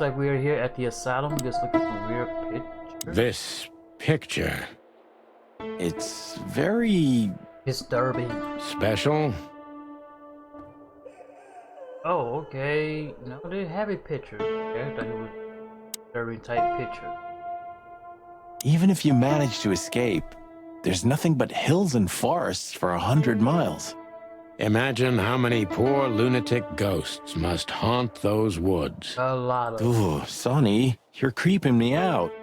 like we are here at the asylum. Just look at some weird pictures. This picture. It's very Disturbing. special. Oh, okay. No, they have a picture. Okay, I thought it was a disturbing type picture. Even if you manage to escape, there's nothing but hills and forests for 100 miles. Imagine how many poor lunatic ghosts must haunt those woods. A lot of. Ooh, Sonny, you're creeping me out.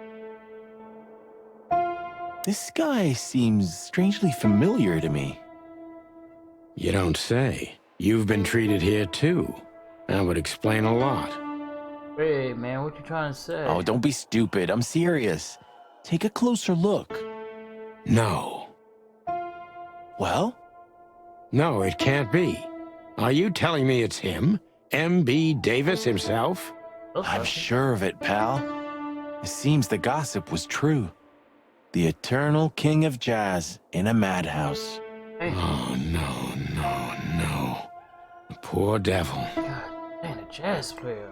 This guy seems strangely familiar to me. You don't say. You've been treated here too. That would explain a lot. Hey, man, what you trying to say? Oh, don't be stupid. I'm serious. Take a closer look. No. Well? No, it can't be. Are you telling me it's him? M.B. Davis himself? I'm sure of it, pal. It seems the gossip was true. The eternal king of jazz in a madhouse. Hey. Oh, no. The poor devil. God, man, a jazz player.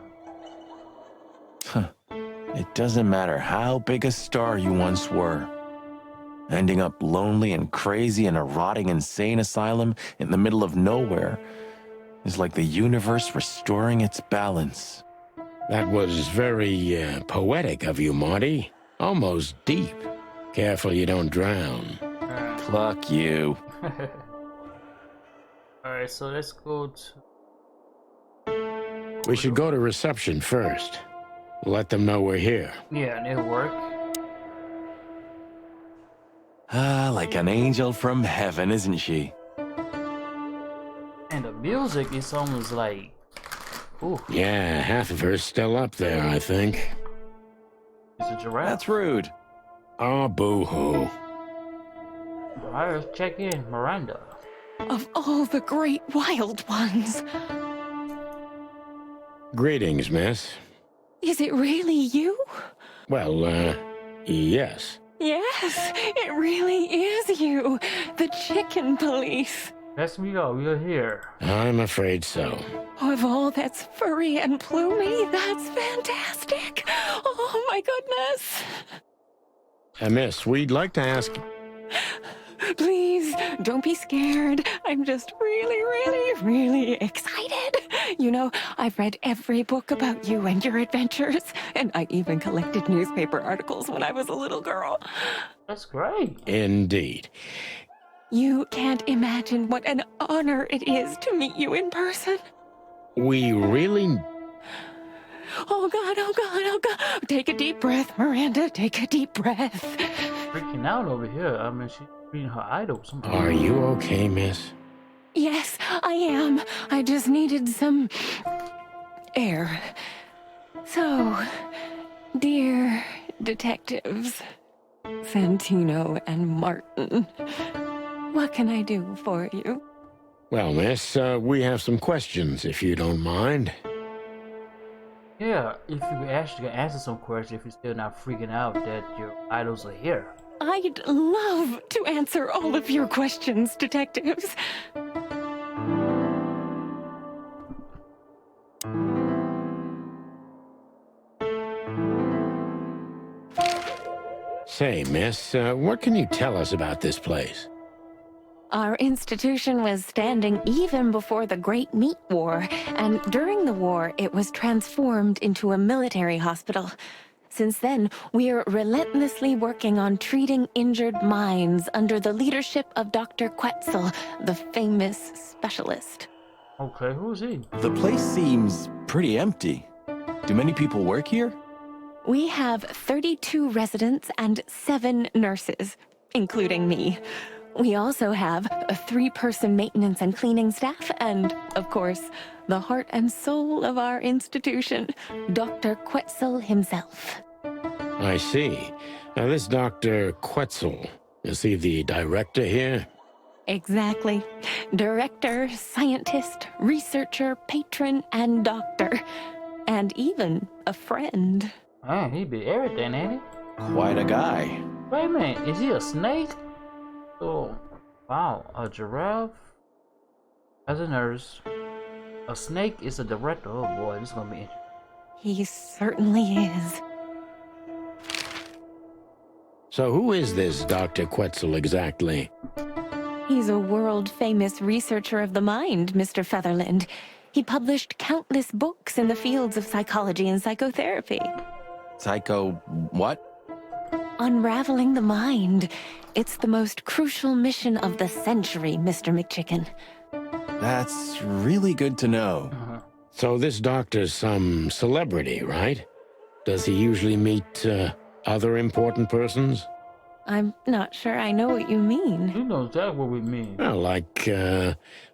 Huh. It doesn't matter how big a star you once were. Ending up lonely and crazy in a rotting insane asylum in the middle of nowhere is like the universe restoring its balance. That was very poetic of you, Marty. Almost deep. Careful you don't drown. Pluck you. Alright, so let's go to... We should go to reception first. Let them know we're here. Yeah, and it'll work. Ah, like an angel from heaven, isn't she? And the music is almost like... Ooh, Yeah, half of her's still up there, I think. it's a giraffe. That's rude. Oh, boo-hoo. Alright, let's check in. Miranda. Of all the great wild ones. Greetings, miss. Is it really you? Well, yes. Yes, it really is you. The chicken police. Yes, we are here. I'm afraid so. Of all that's furry and plumey, that's fantastic. Oh my goodness. Miss, we'd like to ask... Please, don't be scared. I'm just really excited. You know, I've read every book about you and your adventures, and I even collected newspaper articles when I was a little girl. That's great. Indeed. You can't imagine what an honor it is to meet you in person. We really... Oh God, oh God, oh God. Take a deep breath, Miranda. Take a deep breath. Freaking out over here. I mean, she's reading her idol. Are you okay, miss? Yes, I am. I just needed some air. So, dear detectives, Santino and Martin, what can I do for you? Well, miss, we have some questions, if you don't mind. Yeah, if you actually can answer some questions, if you're still not freaking out that your idols are here. I'd love to answer all of your questions, detectives. Say, miss, what can you tell us about this place? Our institution was standing even before the Great Meat War, and during the war, it was transformed into a military hospital. Since then, we're relentlessly working on treating injured minds under the leadership of Dr. Quetzal, the famous specialist. Okay, who's he? The place seems pretty empty. Do many people work here? We have 32 residents and 7 nurses, including me. We also have a 3-person maintenance and cleaning staff, and, of course, the heart and soul of our institution, Dr. Quetzal himself. I see. Now, this Dr. Quetzal, is he the director here? Exactly. Director, scientist, researcher, patron, and doctor. And even a friend. Man, he be everything, ain't he? Quite a guy. Wait a minute, is he a snake? Oh, wow, a giraffe as a nurse. A snake is a director. Oh boy, this is gonna be interesting. He certainly is. So who is this Dr. Quetzal exactly? He's a world-famous researcher of the mind, Mr. Featherland. He published countless books in the fields of psychology and psychotherapy. Psycho what? Unraveling the mind. It's the most crucial mission of the century, Mr. McChicken. That's really good to know. So this doctor's some celebrity, right? Does he usually meet other important persons? I'm not sure I know what you mean. You know exactly what we mean. Well, like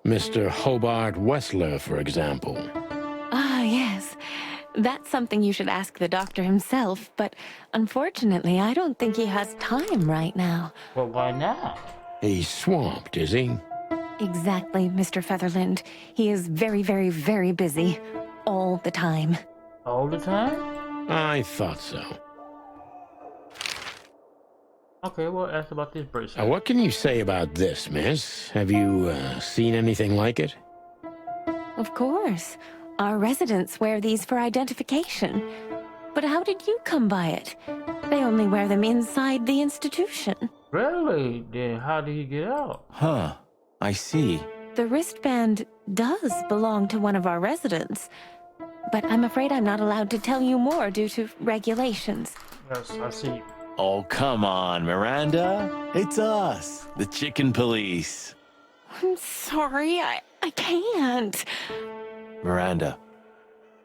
Mr. Hobart Wessler, for example. Ah, yes. That's something you should ask the doctor himself, but unfortunately, I don't think he has time right now. Well, why not? He's swamped, is he? Exactly, Mr. Featherland. He is very, very, very busy. All the time. All the time? I thought so. Okay, well, ask about this bracelet. What can you say about this, miss? Have you seen anything like it? Of course. Our residents wear these for identification. But how did you come by it? They only wear them inside the institution. Really? Then how did he get out? Huh. I see. The wristband does belong to one of our residents. But I'm afraid I'm not allowed to tell you more due to regulations. Yes, I see. Oh, come on, Miranda. It's us, the Chicken Police. I'm sorry, I can't. Miranda,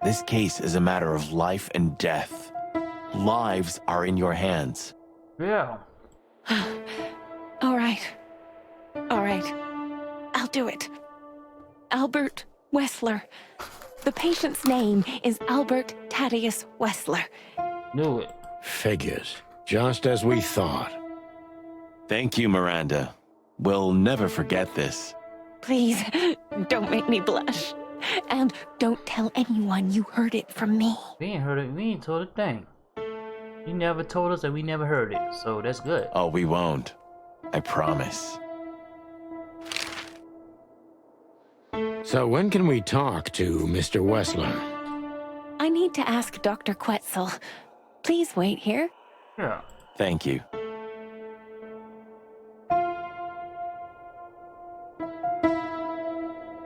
this case is a matter of life and death. Lives are in your hands. Yeah. All right. All right. I'll do it. Albert Wessler. The patient's name is Albert Thaddeus Wessler. Knew it. Figures. Just as we thought. Thank you, Miranda. We'll never forget this. Please, don't make me blush. And don't tell anyone you heard it from me. We ain't heard it. We ain't told a thing. You never told us and we never heard it. So that's good. Oh, we won't. I promise. So when can we talk to Mr. Wessler? I need to ask Dr. Quetzal. Please wait here. Yeah. Thank you.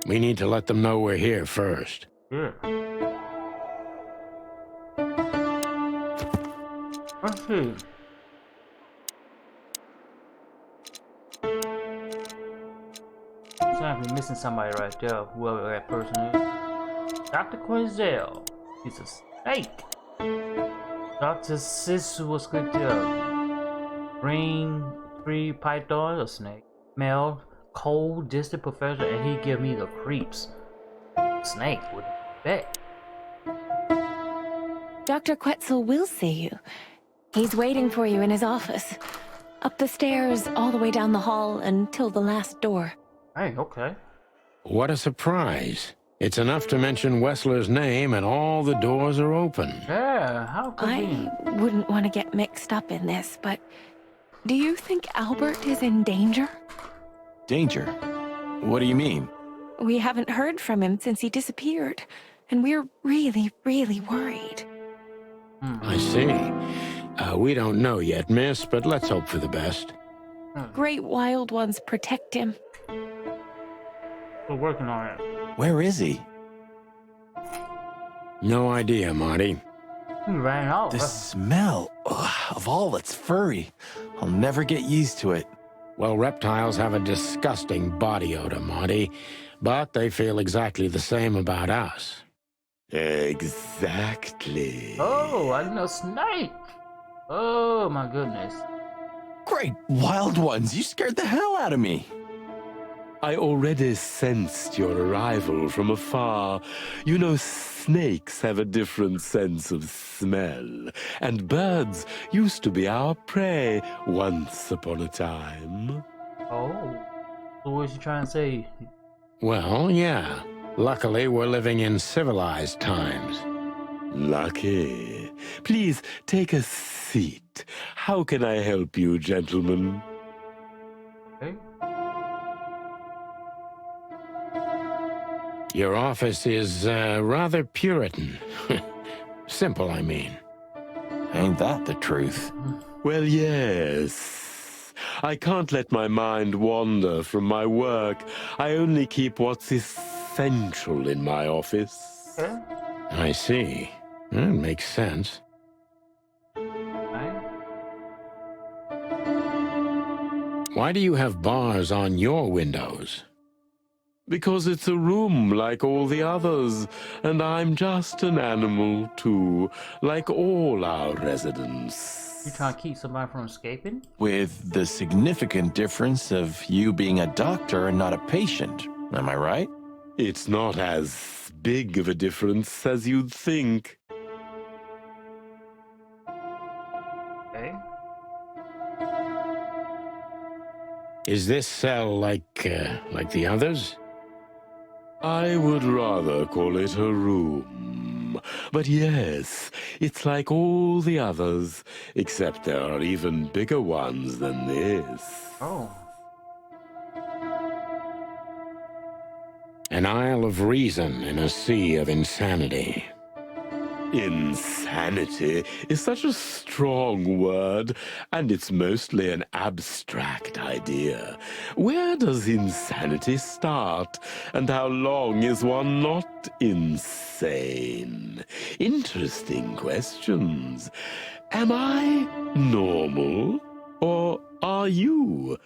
We need to let them know we're here first. Yeah. Let's see. Sounds like we're missing somebody right there, whoever that person is. Dr. Quetzal. He's a snake. Dr. Sis was good to ring, three python, a snake. Male, cold, distant professor, and he give me the creeps. Snake would bet. Dr. Quetzal will see you. He's waiting for you in his office. Up the stairs, all the way down the hall, until the last door. Hey, okay. What a surprise. It's enough to mention Wessler's name and all the doors are open. Yeah, how convenient. I wouldn't want to get mixed up in this, but do you think Albert is in danger? Danger? What do you mean? We haven't heard from him since he disappeared, and we're really, really worried. I see. We don't know yet, miss, but let's hope for the best. Great wild ones protect him. We're working on it. Where is he? No idea, Marty. He ran out. The smell of all that's furry. I'll never get used to it. Well, reptiles have a disgusting body odor, Marty, but they feel exactly the same about us. Exactly. Oh, I didn't know snake. Oh my goodness. Great wild ones, you scared the hell out of me. I already sensed your arrival from afar. You know, snakes have a different sense of smell, and birds used to be our prey once upon a time. Oh. So what's he trying to say? Well, yeah. Luckily, we're living in civilized times. Lucky. Please take a seat. How can I help you, gentlemen? Okay. Your office is rather Puritan. Simple, I mean. Ain't that the truth? Well, yes. I can't let my mind wander from my work. I only keep what's essential in my office. Okay. I see. That makes sense. Alright. Why do you have bars on your windows? Because it's a room like all the others, and I'm just an animal too, like all our residents. You trying to keep somebody from escaping? With the significant difference of you being a doctor and not a patient. Am I right? It's not as big of a difference as you'd think. Okay. Is this cell like the others? I would rather call it a room. But yes, it's like all the others, except there are even bigger ones than this. Oh. An isle of reason in a sea of insanity. Insanity is such a strong word, and it's mostly an abstract idea. Where does insanity start, and how long is one not insane? Interesting questions. Am I normal, or are you?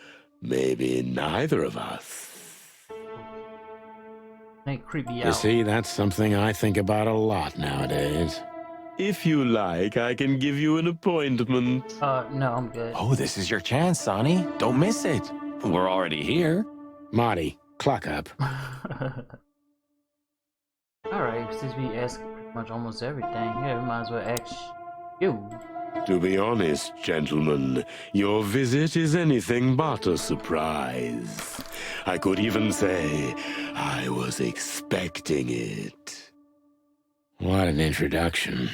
Maybe neither of us. They creep me You out. see, that's something I think about a lot nowadays. If you like, I can give you an appointment. No, I'm good. Oh, this is your chance, Sonny. Don't miss it. We're already here. Marty, clock up. Alright, since we asked pretty much almost everything, yeah, we might as well ask you. To be honest, gentlemen, your visit is anything but a surprise. I could even say I was expecting it. What an introduction.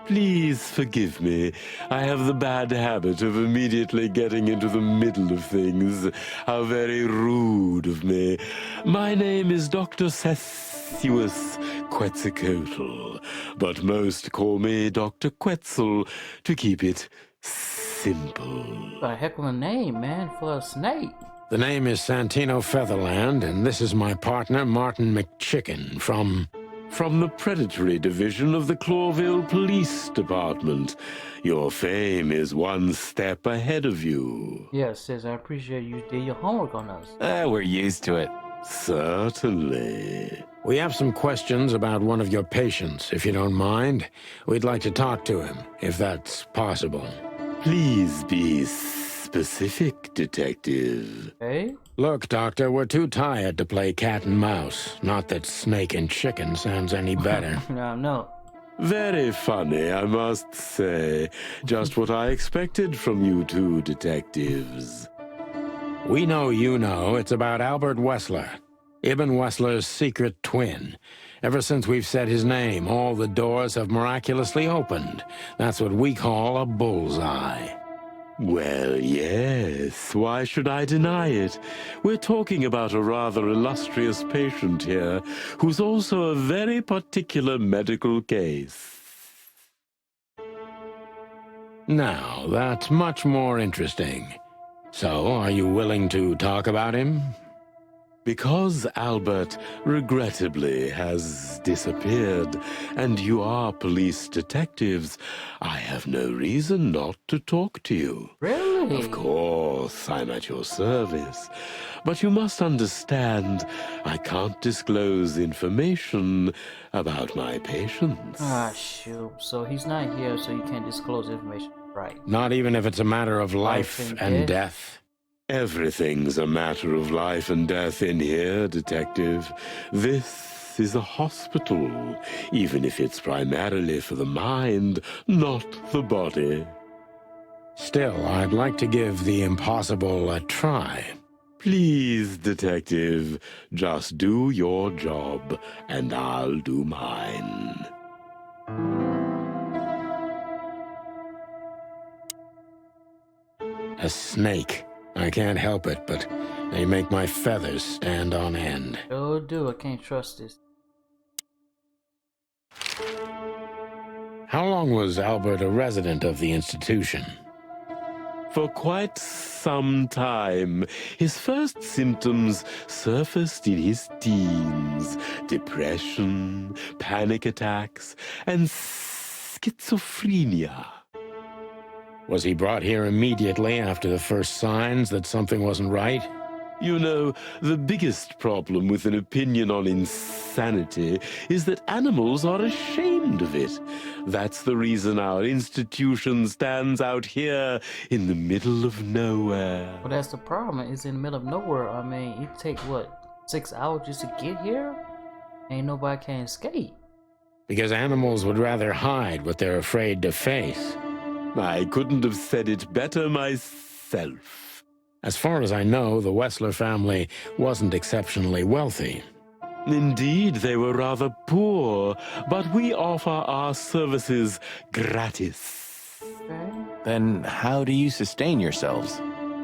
Please forgive me. I have the bad habit of immediately getting into the middle of things. How very rude of me. My name is Dr. Sessuous Quetzalcoatl, but most call me Dr. Quetzal to keep it simple. Got a heck of a name, man, for a snake. The name is Santino Featherland, and this is my partner, Martin McChicken, from the predatory division of the Clawville Police Department. Your fame is one step ahead of you. Yes, sis, I appreciate you did your homework on us. We're used to it. Certainly. We have some questions about one of your patients, if you don't mind. We'd like to talk to him, if that's possible. Please be specific, Detective. Okay? Look, Doctor, we're too tired to play cat and mouse. Not that snake and chicken sounds any better. No. Very funny, I must say. Just what I expected from you two detectives. We know you know it's about Albert Wessler, Ibn Wessler's secret twin. Ever since we've said his name, all the doors have miraculously opened. That's what we call a bullseye. Well, yes. Why should I deny it? We're talking about a rather illustrious patient here, who's also a very particular medical case. Now, that's much more interesting. So, are you willing to talk about him? Because Albert, regrettably, has disappeared, and you are police detectives, I have no reason not to talk to you. Really? Of course, I'm at your service. But you must understand, I can't disclose information about my patients. Ah, shoot. So he's not here, so you can't disclose information. Right. Not even if it's a matter of life and death? Everything's a matter of life and death in here, Detective. This is a hospital, even if it's primarily for the mind, not the body. Still, I'd like to give the impossible a try. Please, Detective, just do your job, and I'll do mine. A snake. I can't help it, but they make my feathers stand on end. Sure do. I can't trust this. long was Albert a resident of the institution? For quite some time. His first symptoms surfaced in his teens. Depression, panic attacks, and schizophrenia. Was he brought here immediately after the first signs that something wasn't right? You know, the biggest problem with an opinion on insanity is that animals are ashamed of it. That's the reason our institution stands out here in the middle of nowhere. Well, that's the problem. It's in the middle of nowhere. I mean, it take what, 6 hours just to get here? Ain't nobody can escape. Because animals would rather hide what they're afraid to face. I couldn't have said it better myself. As far as I know, the Wessler family wasn't exceptionally wealthy. Indeed, they were rather poor, but we offer our services gratis. Okay. Then how do you sustain yourselves?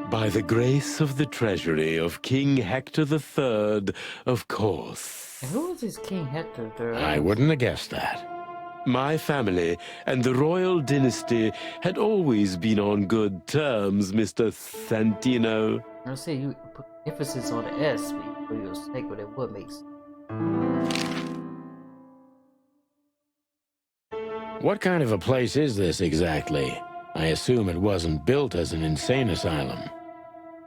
By the grace of the treasury of King Hector III, of course. And who is this King Hector there? I wouldn't have guessed that. My family and the royal dynasty had always been on good terms, Mr. Santino. I see you put emphasis on the S for your sake, but it would make sense. What kind of a place is this exactly? I assume it wasn't built as an insane asylum.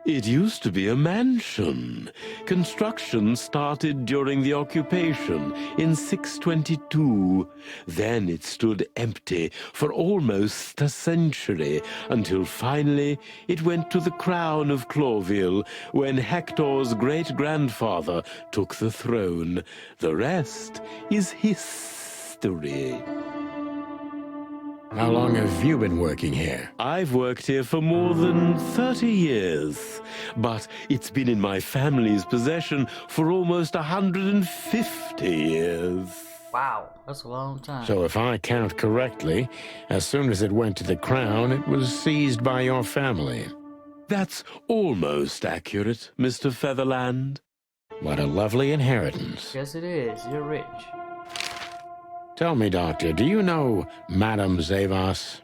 It used to be a mansion. Construction started during the occupation in 622. Then it stood empty for almost a century, until finally it went to the crown of Cloville when Hector's great-grandfather took the throne. The rest is history. How long have you been working here? I've worked here for more than 30 years, but it's been in my family's possession for almost 150 years. Wow, that's a long time. So if I count correctly, as soon as it went to the crown, it was seized by your family. That's almost accurate, Mr. Featherland. What a lovely inheritance. Yes, it is. You're rich. Tell me, Doctor, do you know Madame Zavas?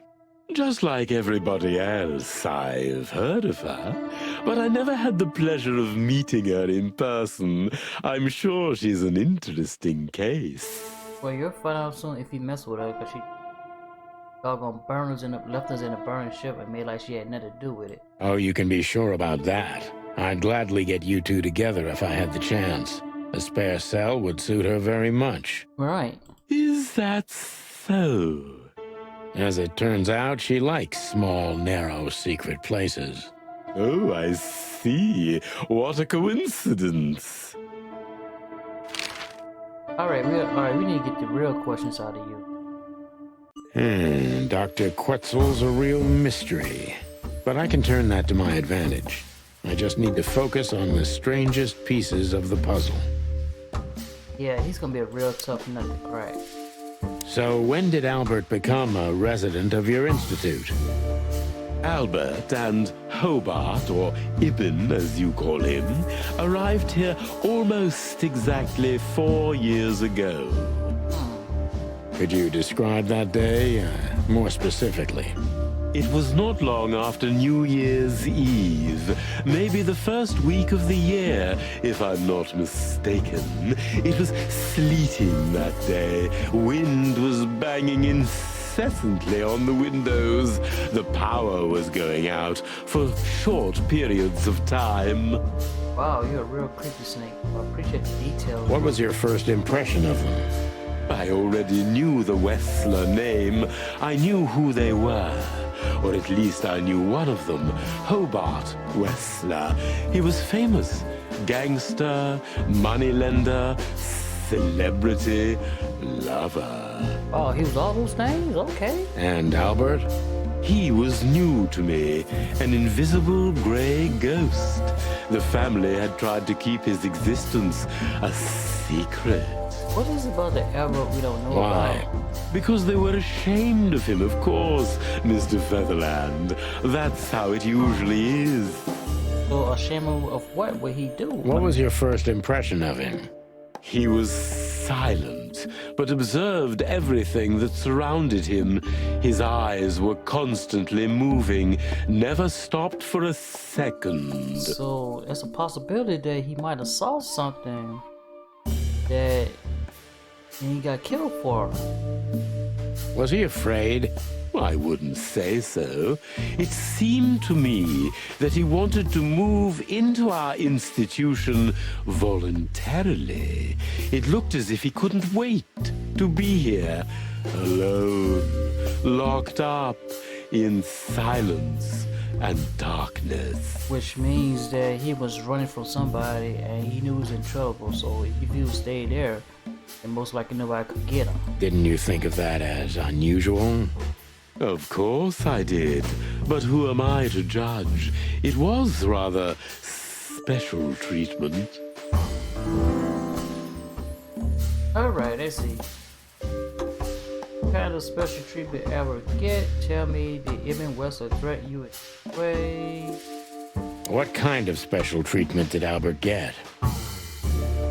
Just like everybody else, I've heard of her, but I never had the pleasure of meeting her in person. I'm sure she's an interesting case. Well, you'll find out soon if you mess with her, because she doggone left us in a burning ship and made like she had nothing to do with it. Oh, you can be sure about that. I'd gladly get you two together if I had the chance. A spare cell would suit her very much. Right. Is that so? As it turns out, she likes small, narrow, secret places. Oh, I see. What a coincidence. Alright, we need to get the real questions out of you. Dr. Quetzal's a real mystery. But I can turn that to my advantage. I just need to focus on the strangest pieces of the puzzle. Yeah, he's gonna be a real tough nut to crack. So when did Albert become a resident of your institute? Albert and Hobart, or Ibn as you call him, arrived here almost exactly 4 years ago. Could you describe that day more specifically? It was not long after New Year's Eve, maybe the first week of the year, if I'm not mistaken. It was sleeting that day. Wind was banging incessantly on the windows. The power was going out for short periods of time. Wow, you're a real creepy snake. I appreciate the details. What was your first impression of them? I already knew the Wessler name. I knew who they were. Or at least I knew one of them, Hobart Wessler. He was famous. Gangster, moneylender, celebrity, lover. Oh, he was all those things? Okay. And Albert? He was new to me, an invisible gray ghost. The family had tried to keep his existence a secret. What is about the Albert we don't know Why? about? Because they were ashamed of him, of course, Mr. Featherland. That's how it usually is. So ashamed of what would he do? What was your first impression of him? He was silent, but observed everything that surrounded him. His eyes were constantly moving, never stopped for a second. So it's a possibility that he might have saw something that he got killed for. Was he afraid? I wouldn't say so. It seemed to me that he wanted to move into our institution voluntarily. It looked as if he couldn't wait to be here, alone, locked up in silence and darkness. Which means that he was running from somebody and he knew he was in trouble, so if he would stay there, then most likely nobody could get him. Didn't you think of that as unusual? Of course I did, but who am I to judge? It was rather special treatment. Alright, let's see. What kind of special treatment ever get? Tell me, did Ibn Wessler threaten you in any way? What kind of special treatment did Albert get?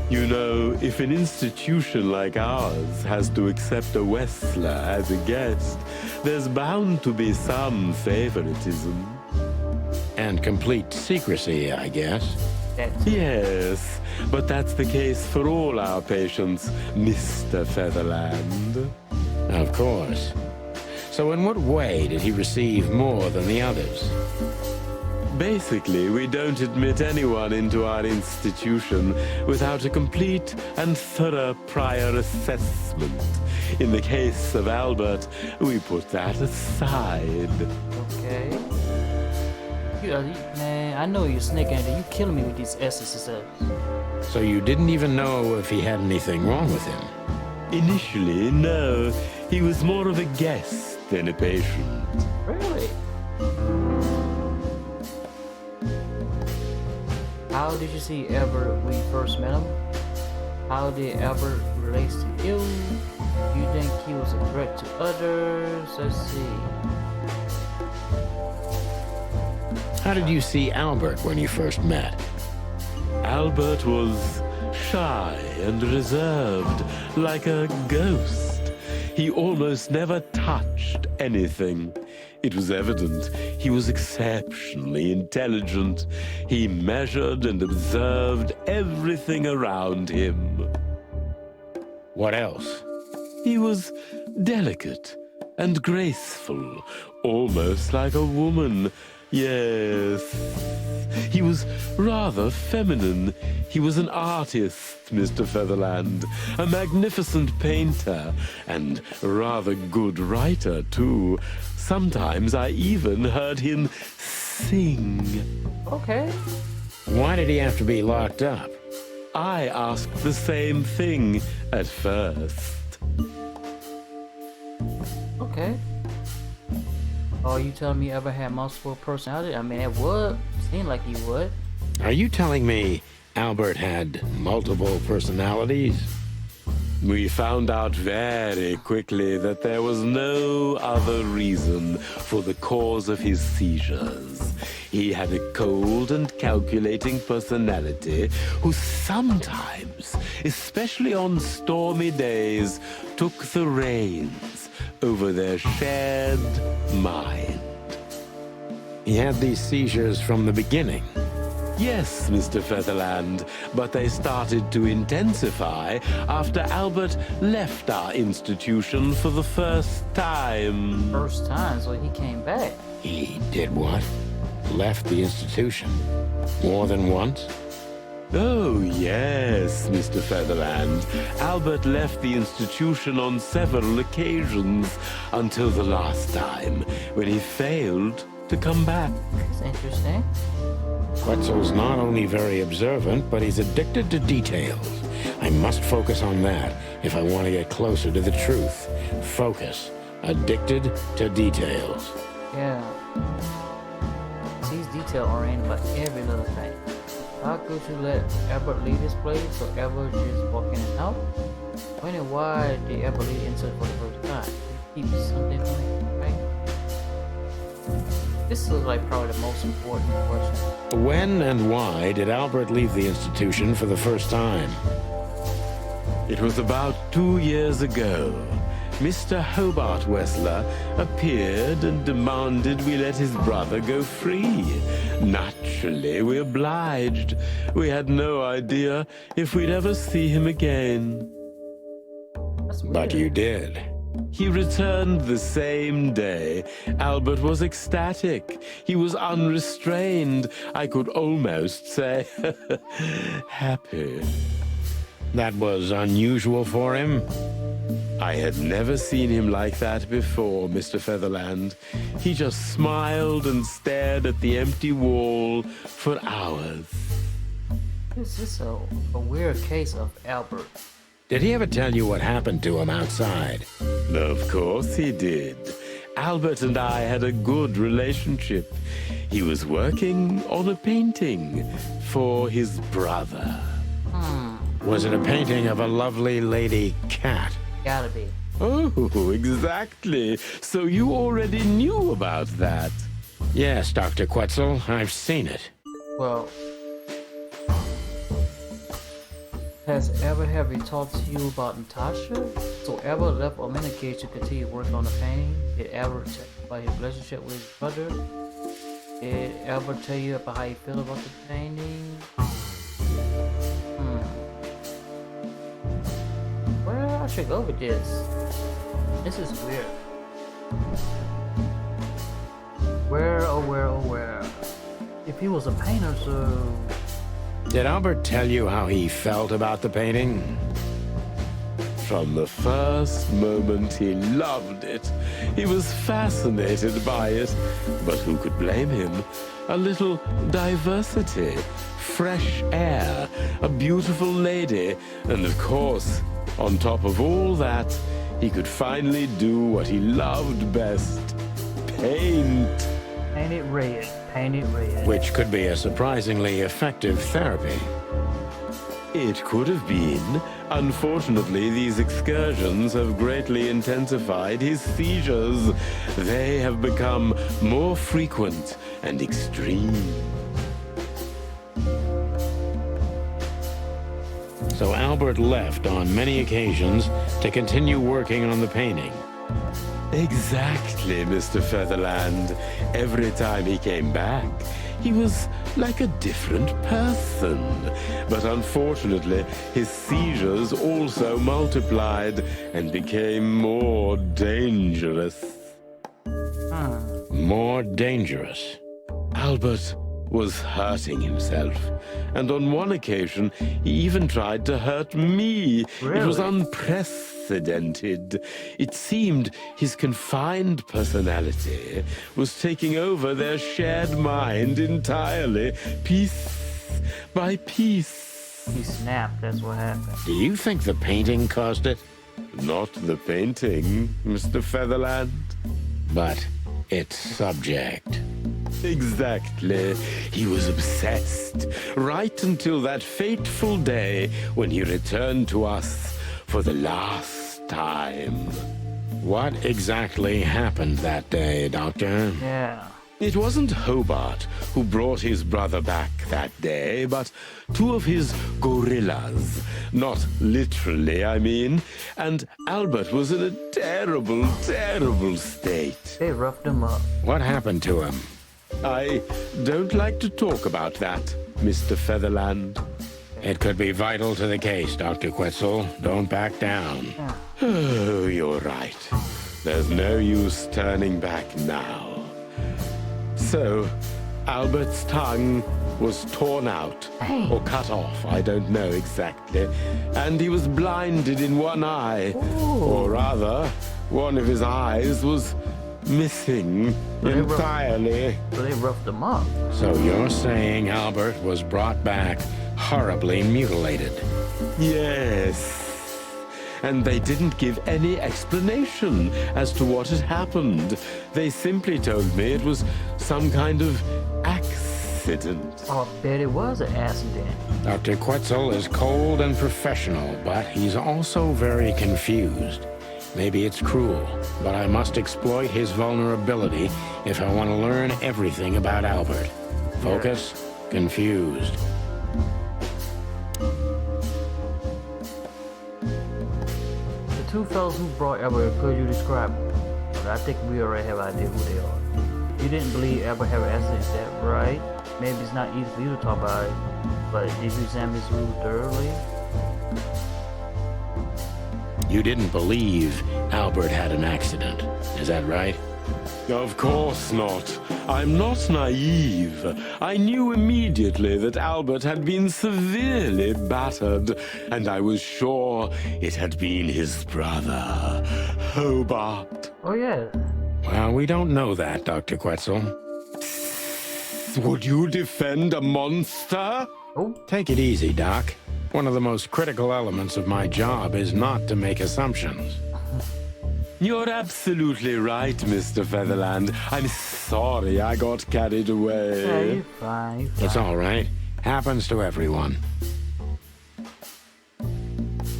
You know, if an institution like ours has to accept a Wessler as a guest, there's bound to be some favoritism. And complete secrecy, I guess. Yes, but that's the case for all our patients, Mr. Featherland. Of course. So in what way did he receive more than the others? Basically, we don't admit anyone into our institution without a complete and thorough prior assessment. In the case of Albert, we put that aside. Okay. Man, I know you're sneaking at it. You killing me with these SSSs. So you didn't even know if he had anything wrong with him? Initially, no. He was more of a guest than a patient. Really? How did you see Albert when you first met him? How did Albert relate to you? You think he was a threat to others? Let's see. How did you see Albert when you first met? Albert was shy and reserved, like a ghost. He almost never touched anything. It was evident he was exceptionally intelligent. He measured and observed everything around him. What else? He was delicate and graceful, almost like a woman. Yes, he was rather feminine. He was an artist, Mr. Featherland, a magnificent painter, and rather good writer, too. Sometimes I even heard him sing. Okay. Why did he have to be locked up? I asked the same thing at first. Okay. Oh, you telling me you ever had multiple personalities? I mean, it would seem like you would. Are you telling me Albert had multiple personalities? We found out very quickly that there was no other reason for the cause of his seizures. He had a cold and calculating personality who sometimes, especially on stormy days, took the reins over their shared mind. He had these seizures from the beginning. Yes, Mr. Featherland, but they started to intensify after Albert left our institution for the first time. First time, so he came back. He did what? Left the institution? More than once? Oh, yes, Mr. Featherland. Albert left the institution on several occasions until the last time, when he failed to come back. That's interesting. Quetzal's not only very observant, but he's addicted to details. I must focus on that if I want to get closer to the truth. Focus. Addicted to details. Yeah. He's detail-oriented about every little thing. How could you let Albert leave this place so Albert just walk in and out? When and why did Albert leave inside for the first time? Did he keep something from it, right? This is like probably the most important question. When and why did Albert leave the institution for the first time? It was about 2 years ago. Mr. Hobart Wessler appeared and demanded we let his brother go free. Naturally, we obliged. We had no idea if we'd ever see him again. That's weird. But you did. He returned the same day. Albert was ecstatic. He was unrestrained. I could almost say happy. That was unusual for him. I had never seen him like that before, Mr. Featherland. He just smiled and stared at the empty wall for hours. This is a weird case of Albert. Did he ever tell you what happened to him outside? Of course he did. Albert and I had a good relationship. He was working on a painting for his brother. Was it a painting of a lovely lady cat? Gotta be. Oh, exactly. So you already knew about that. Yes, Dr. Quetzal, I've seen it. Well, has have he talked to you about Natasha? So Albert left Omega to continue work on the painting. Did Albert tell you about his relationship with his brother? Did Albert tell you about how he feel about the painting? Where I should go with this? This is weird. Where, oh where, oh where? If he was a painter, so... Did Albert tell you how he felt about the painting? From the first moment he loved it. He was fascinated by it. But who could blame him? A little diversity, fresh air, a beautiful lady, and of course, on top of all that, he could finally do what he loved best. Paint. Paint it red. Paint it red. Which could be a surprisingly effective therapy. It could have been. Unfortunately, these excursions have greatly intensified his seizures. They have become more frequent and extreme. So Albert left on many occasions to continue working on the painting. Exactly, Mr. Featherland. Every time he came back, he was like a different person. But unfortunately, his seizures also multiplied and became more dangerous. More dangerous. Albert was hurting himself, and on one occasion, he even tried to hurt me. Really? It was unprecedented. It seemed his confined personality was taking over their shared mind entirely, piece by piece. He snapped, that's what happened. Do you think the painting caused it? Not the painting, Mr. Featherland. But its subject. Exactly. He was obsessed, right until that fateful day when he returned to us for the last time. What exactly happened that day, Doctor? Yeah. It wasn't Hobart who brought his brother back that day, but two of his gorillas. Not literally, I mean. And Albert was in a terrible, terrible state. They roughed him up. What happened to him? I don't like to talk about that, Mr. Featherland. It could be vital to the case, Dr. Quetzal. Don't back down. Oh, you're right. There's no use turning back now. So, Albert's tongue was torn out, or cut off, I don't know exactly, and he was blinded in one eye, or rather, one of his eyes was missing entirely. So they roughed him up. So you're saying Albert was brought back horribly mutilated? Yes. And they didn't give any explanation as to what had happened. They simply told me it was some kind of accident. Oh, I bet it was an accident. Dr. Quetzal is cold and professional, but he's also very confused. Maybe it's cruel, but I must exploit his vulnerability if I want to learn everything about Albert. Focus, confused. two fellows who brought Albert, could you describe them? But I think we already have an idea who they are. You didn't believe Albert had an accident, is that right? Maybe it's not easy for you to talk about it, but did you examine his room thoroughly? You didn't believe Albert had an accident, is that right? Of course not. I'm not naive. I knew immediately that Albert had been severely battered, and I was sure it had been his brother, Hobart. Oh yeah. Well, we don't know that, Dr. Quetzal. Would you defend a monster? Oh, Take it easy, Doc. One of the most critical elements of my job is not to make assumptions. You're absolutely right, Mr. Featherland. I'm sorry I got carried yeah, away. you're fine, you're fine. It's all right. Happens to everyone.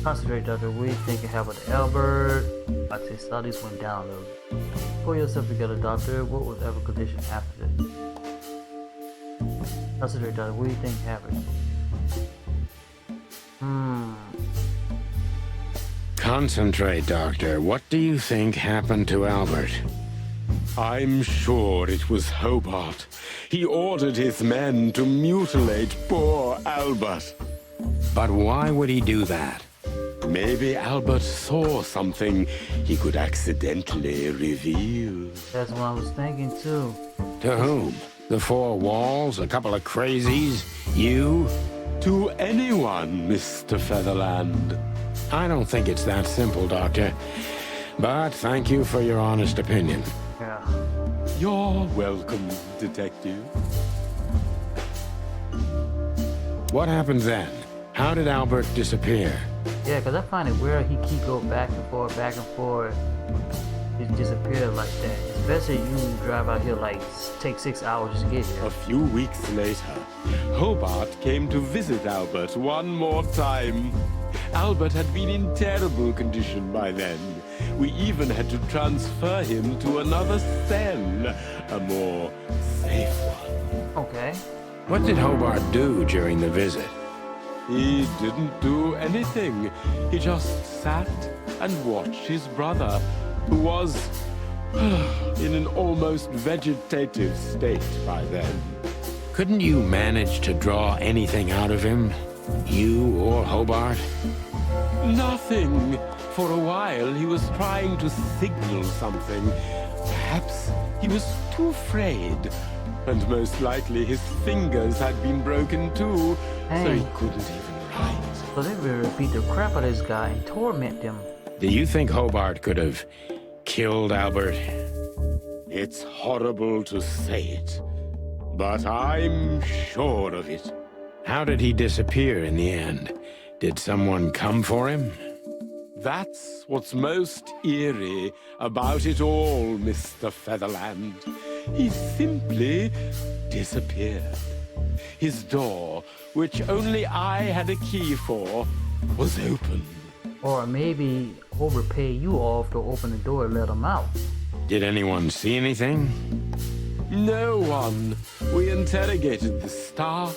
Concentrate, Doctor. We think you have with Albert. I'd say studies went down a little. Pull yourself together, Doctor. What was Albert's condition after this? Concentrate, Doctor. What do you think happened? Concentrate, Doctor. What do you think happened to Albert? I'm sure it was Hobart. He ordered his men to mutilate poor Albert. But why would he do that? Maybe Albert saw something he could accidentally reveal. That's what I was thinking too. To whom? The four walls? A couple of crazies? You? To anyone, Mr. Featherland. I don't think it's that simple, Doctor. But thank you for your honest opinion. Yeah. You're welcome, Detective. What happened then? How did Albert disappear? Yeah, because I find it weird he keep going back and forth, It disappeared like that. Especially you drive out here like take 6 hours just to get here. A few weeks later, Hobart came to visit Albert one more time. Albert had been in terrible condition by then. We even had to transfer him to another cell, a more safe one. Okay. What did Hobart do during the visit? He didn't do anything. He just sat and watched his brother, who was in an almost vegetative state by then. Couldn't you manage to draw anything out of him? You or Hobart? Nothing. For a while, he was trying to signal something. Perhaps he was too afraid. And most likely his fingers had been broken too, so he couldn't even write. So they will beat the crap out of this guy and torment him. Do you think Hobart could have killed Albert? It's horrible to say it, but I'm sure of it. How did he disappear in the end? Did someone come for him? That's what's most eerie about it all, Mr. Featherland. He simply disappeared. His door, which only I had a key for, was open. Or maybe overpay you off to open the door and let him out. Did anyone see anything? No one. We interrogated the staff,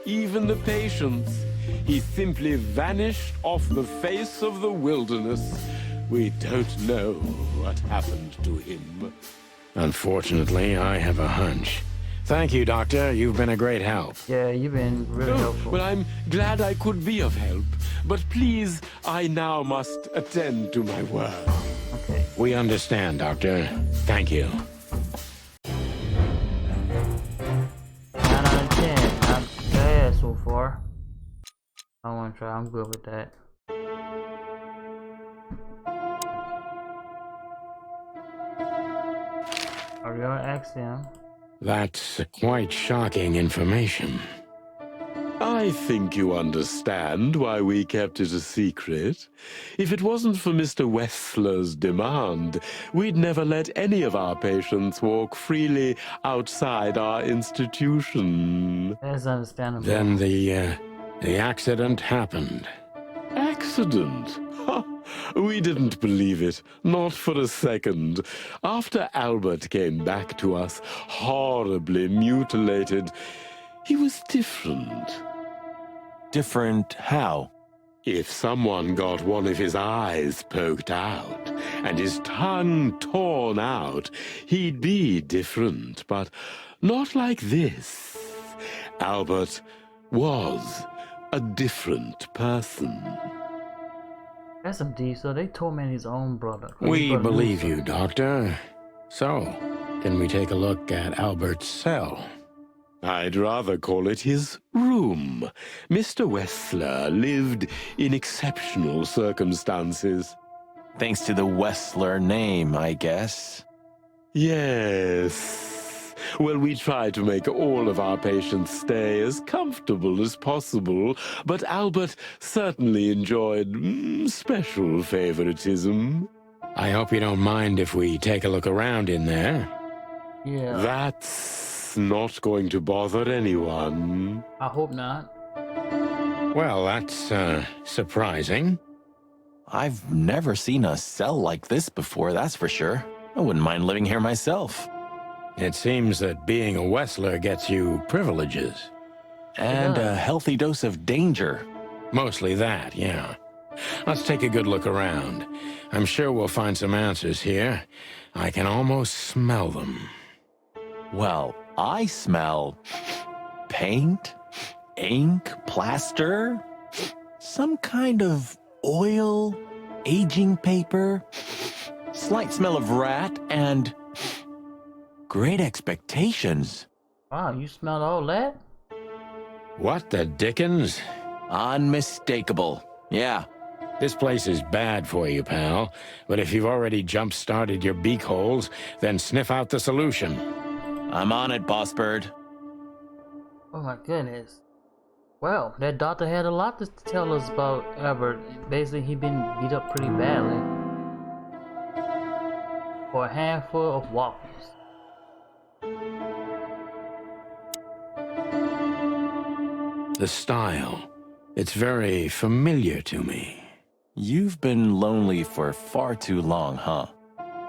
even the patients. He simply vanished off the face of the wilderness. We don't know what happened to him. Unfortunately, I have a hunch. Thank you, Doctor. You've been a great help. Yeah, you've been really helpful. Well, I'm glad I could be of help. But please, I now must attend to my work. Okay. We understand, Doctor. Thank you. 9 out of 10. Not bad so far. I want to try. I'm good with that. Are we gonna ask him? That's quite shocking information. I think you understand why we kept it a secret. If it wasn't for Mr. Wessler's demand, we'd never let any of our patients walk freely outside our institution. That's understandable. Then the accident happened. Accident? Ha! We didn't believe it, not for a second. After Albert came back to us, horribly mutilated, he was different. Different how? If someone got one of his eyes poked out and his tongue torn out, he'd be different, but not like this. Albert was a different person. That's some deep. So they torment his own brother. We believe you, Doctor. So, can we take a look at Albert's cell? I'd rather call it his room. Mr. Wessler lived in exceptional circumstances. Thanks to the Wessler name, I guess. Yes. Well, we try to make all of our patients stay as comfortable as possible, but Albert certainly enjoyed special favoritism. I hope you don't mind if we take a look around in there. Yeah. That's not going to bother anyone. I hope not. Well, that's, surprising. I've never seen a cell like this before, that's for sure. I wouldn't mind living here myself. It seems that being a Wessler gets you privileges. And a healthy dose of danger. Mostly that, yeah. Let's take a good look around. I'm sure we'll find some answers here. I can almost smell them. Well, I smell paint, ink, plaster, some kind of oil, aging paper, slight smell of rat, and great expectations. Wow, you smelled all that? What the dickens? Unmistakable. Yeah. This place is bad for you, pal. But if you've already jump-started your beak holes, then sniff out the solution. I'm on it, Boss Bird. Oh my goodness. Well, that doctor had a lot to tell us about Albert. Basically, he'd been beat up pretty badly for a handful of waffles. The style. It's very familiar to me. You've been lonely for far too long, huh?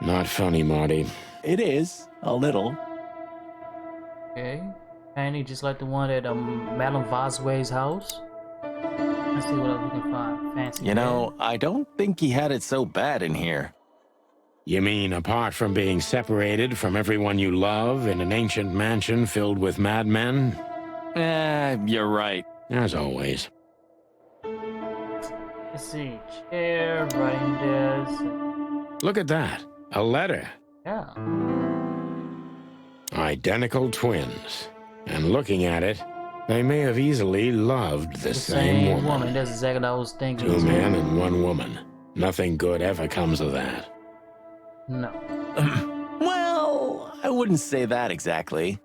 Not funny, Marty. It is, a little. Okay. Apparently just like the one at Madame Vosway's house. Let's see what else we can find. Fancy. You know, I don't think he had it so bad in here. You mean apart from being separated from everyone you love in an ancient mansion filled with madmen? You're right. As always. Let's see. Chair, writing desk. Look at that. A letter. Yeah. Identical twins. And looking at it, they may have easily loved the same woman. That's exactly what I was thinking. 2 men and 1 woman. Nothing good ever comes of that. No. Well, I wouldn't say that exactly.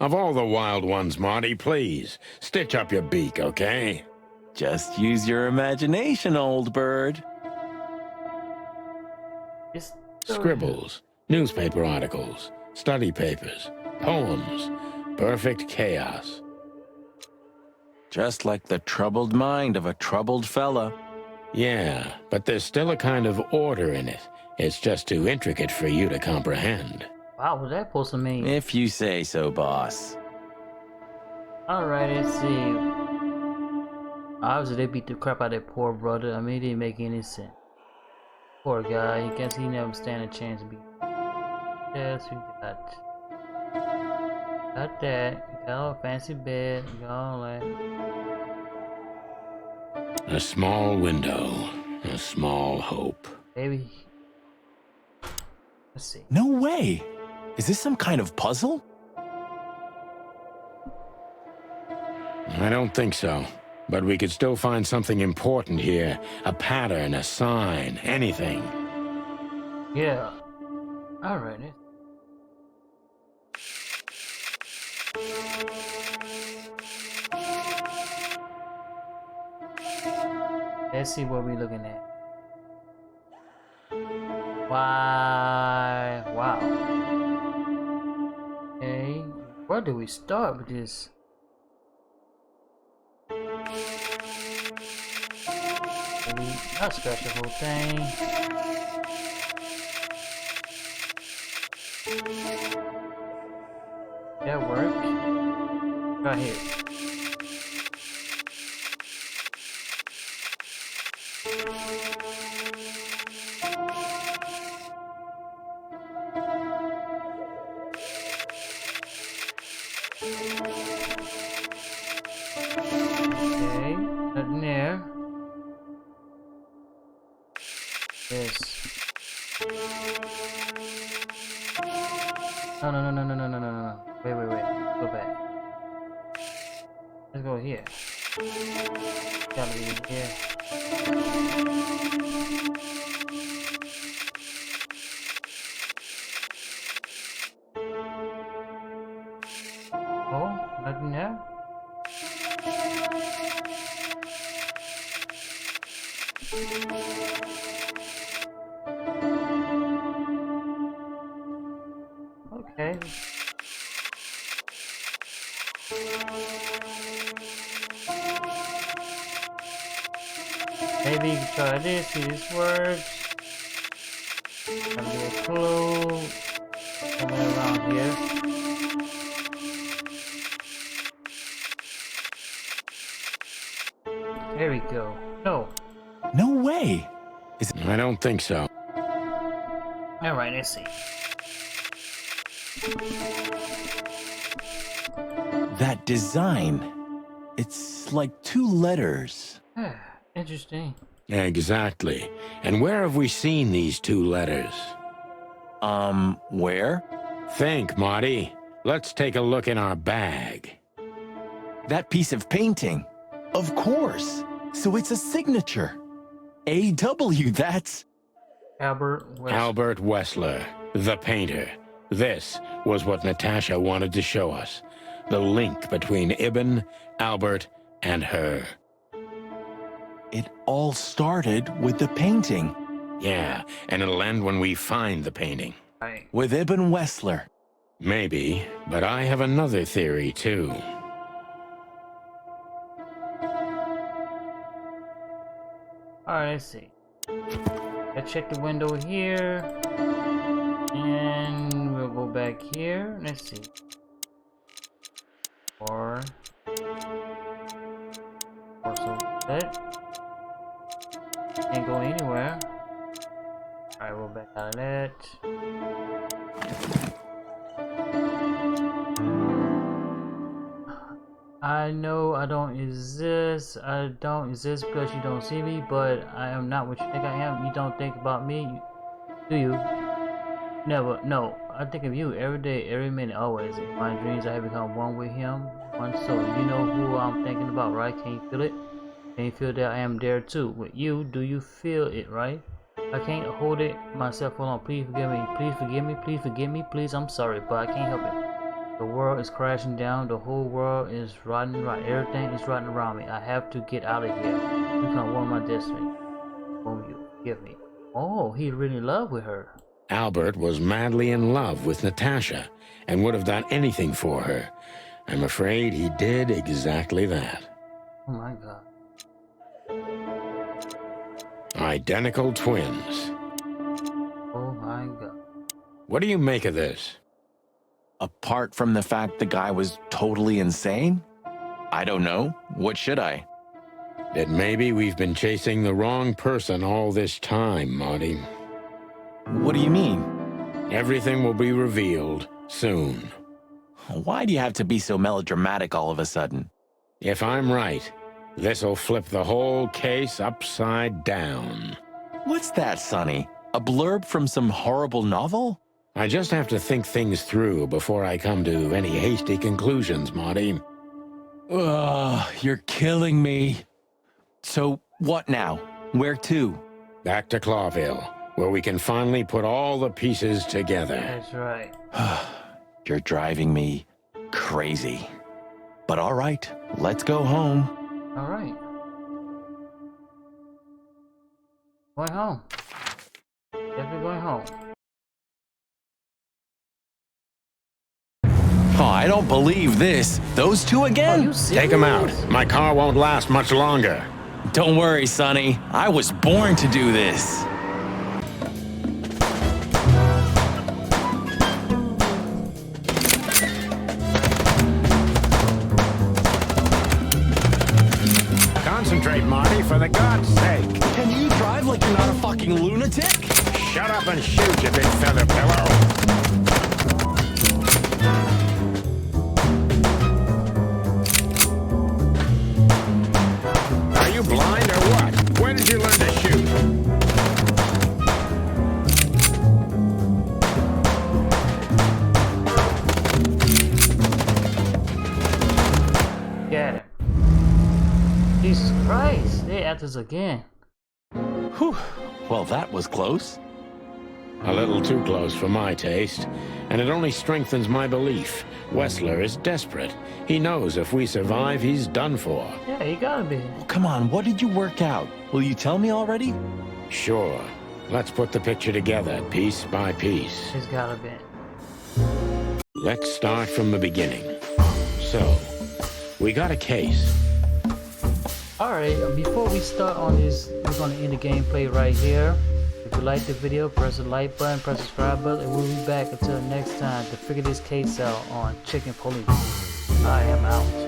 Of all the wild ones, Marty, please, stitch up your beak, okay? Just use your imagination, old bird. It's Scribbles, newspaper articles, study papers, poems, perfect chaos. Just like the troubled mind of a troubled fella. Yeah, but there's still a kind of order in it. It's just too intricate for you to comprehend. Wow, what's that supposed to mean? If you say so, boss. Alright, let's see. Obviously, they beat the crap out of that poor brother. I mean, it didn't make any sense. Poor guy. I guess he never stand a chance to be. Yes, we got. Got that. We got a fancy bed. We got all that. A small window, a small hope. Baby. Let's see. No way! Is this some kind of puzzle? I don't think so. But we could still find something important here. A pattern, a sign, anything. Yeah. Alright. Let's see what we're looking at. Why? Wow. Okay. Where do we start with this? Not scratch the whole thing. That worked. Right here. This. No, no, no, no, no, no, no, no, no. Wait, wait, wait. Go back. Let's go here. Gotta be here. Oh, nothing there? Okay. Maybe you can try this, see this works. Gotta be a clue. Somewhere around here. There we go. No. No way. I don't think so. Alright, let's see. That design. It's like 2 letters. Interesting. Exactly. And where have we seen these 2 letters? Where? Think, Marty. Let's take a look in our bag. That piece of painting. Of course. So it's a signature. A.W., that's... Albert Wessler, the painter. This was what Natasha wanted to show us. The link between Ibn, Albert, and her. It all started with the painting. Yeah, and it'll end when we find the painting. Right. With Ibn Wessler. Maybe, but I have another theory, too. Alright, let's see. Let's check the window here. And we'll go back here. Let's see. Or so that can't go anywhere. Alright, we'll back out of that. I know I don't exist. I don't exist because you don't see me, but I am not what you think I am. You don't think about me, do you? Never. No. I think of you every day, every minute, always. In my dreams, I have become one with him, one soul. You know who I'm thinking about, right? Can you feel it? Can you feel that I am there too? With you, do you feel it, right? I can't hold it myself. Hold on. Please forgive me. Please forgive me. Please forgive me. Please, I'm sorry, but I can't help it. The world is crashing down. The whole world is rotting right. Everything is rotting around me. I have to get out of here. You can't warn my destiny. Won't you forgive me? Oh, he really in love with her. Albert was madly in love with Natasha and would have done anything for her. I'm afraid he did exactly that. Oh my God. Identical twins. Oh my God. What do you make of this? Apart from the fact the guy was totally insane? I don't know. What should I? That maybe we've been chasing the wrong person all this time, Marty. What do you mean? Everything will be revealed soon. Why do you have to be so melodramatic all of a sudden? If I'm right, this'll flip the whole case upside down. What's that, Sonny? A blurb from some horrible novel? I just have to think things through before I come to any hasty conclusions, Marty. Ugh, you're killing me. So, what now? Where to? Back to Clawville, where we can finally put all the pieces together. That's right. You're driving me crazy. But all right, let's go home. All right. Going home. Definitely going home. Oh, I don't believe this. Those 2 again? Are you serious? Take them out. My car won't last much longer. Don't worry, Sonny. I was born to do this. Concentrate, Marty, for the God's sake. Can you drive like you're not a fucking lunatic? Shut up and shoot, you big feather pillow. Are you blind or what? Where did you learn to shoot? Jesus Christ, they at this again. Whew. Well, that was close. A little too close for my taste, and it only strengthens my belief. Wessler is desperate. He knows if we survive, he's done for. Yeah, he gotta be. Well, come on, what did you work out? Will you tell me already? Sure. Let's put the picture together, piece by piece. He's gotta be. Let's start from the beginning. So, we got a case. Alright, before we start on this, we're gonna end the gameplay right here. If you like the video, press the like button, press the subscribe button, and we'll be back until next time to figure this case out on Chicken Police. I am out.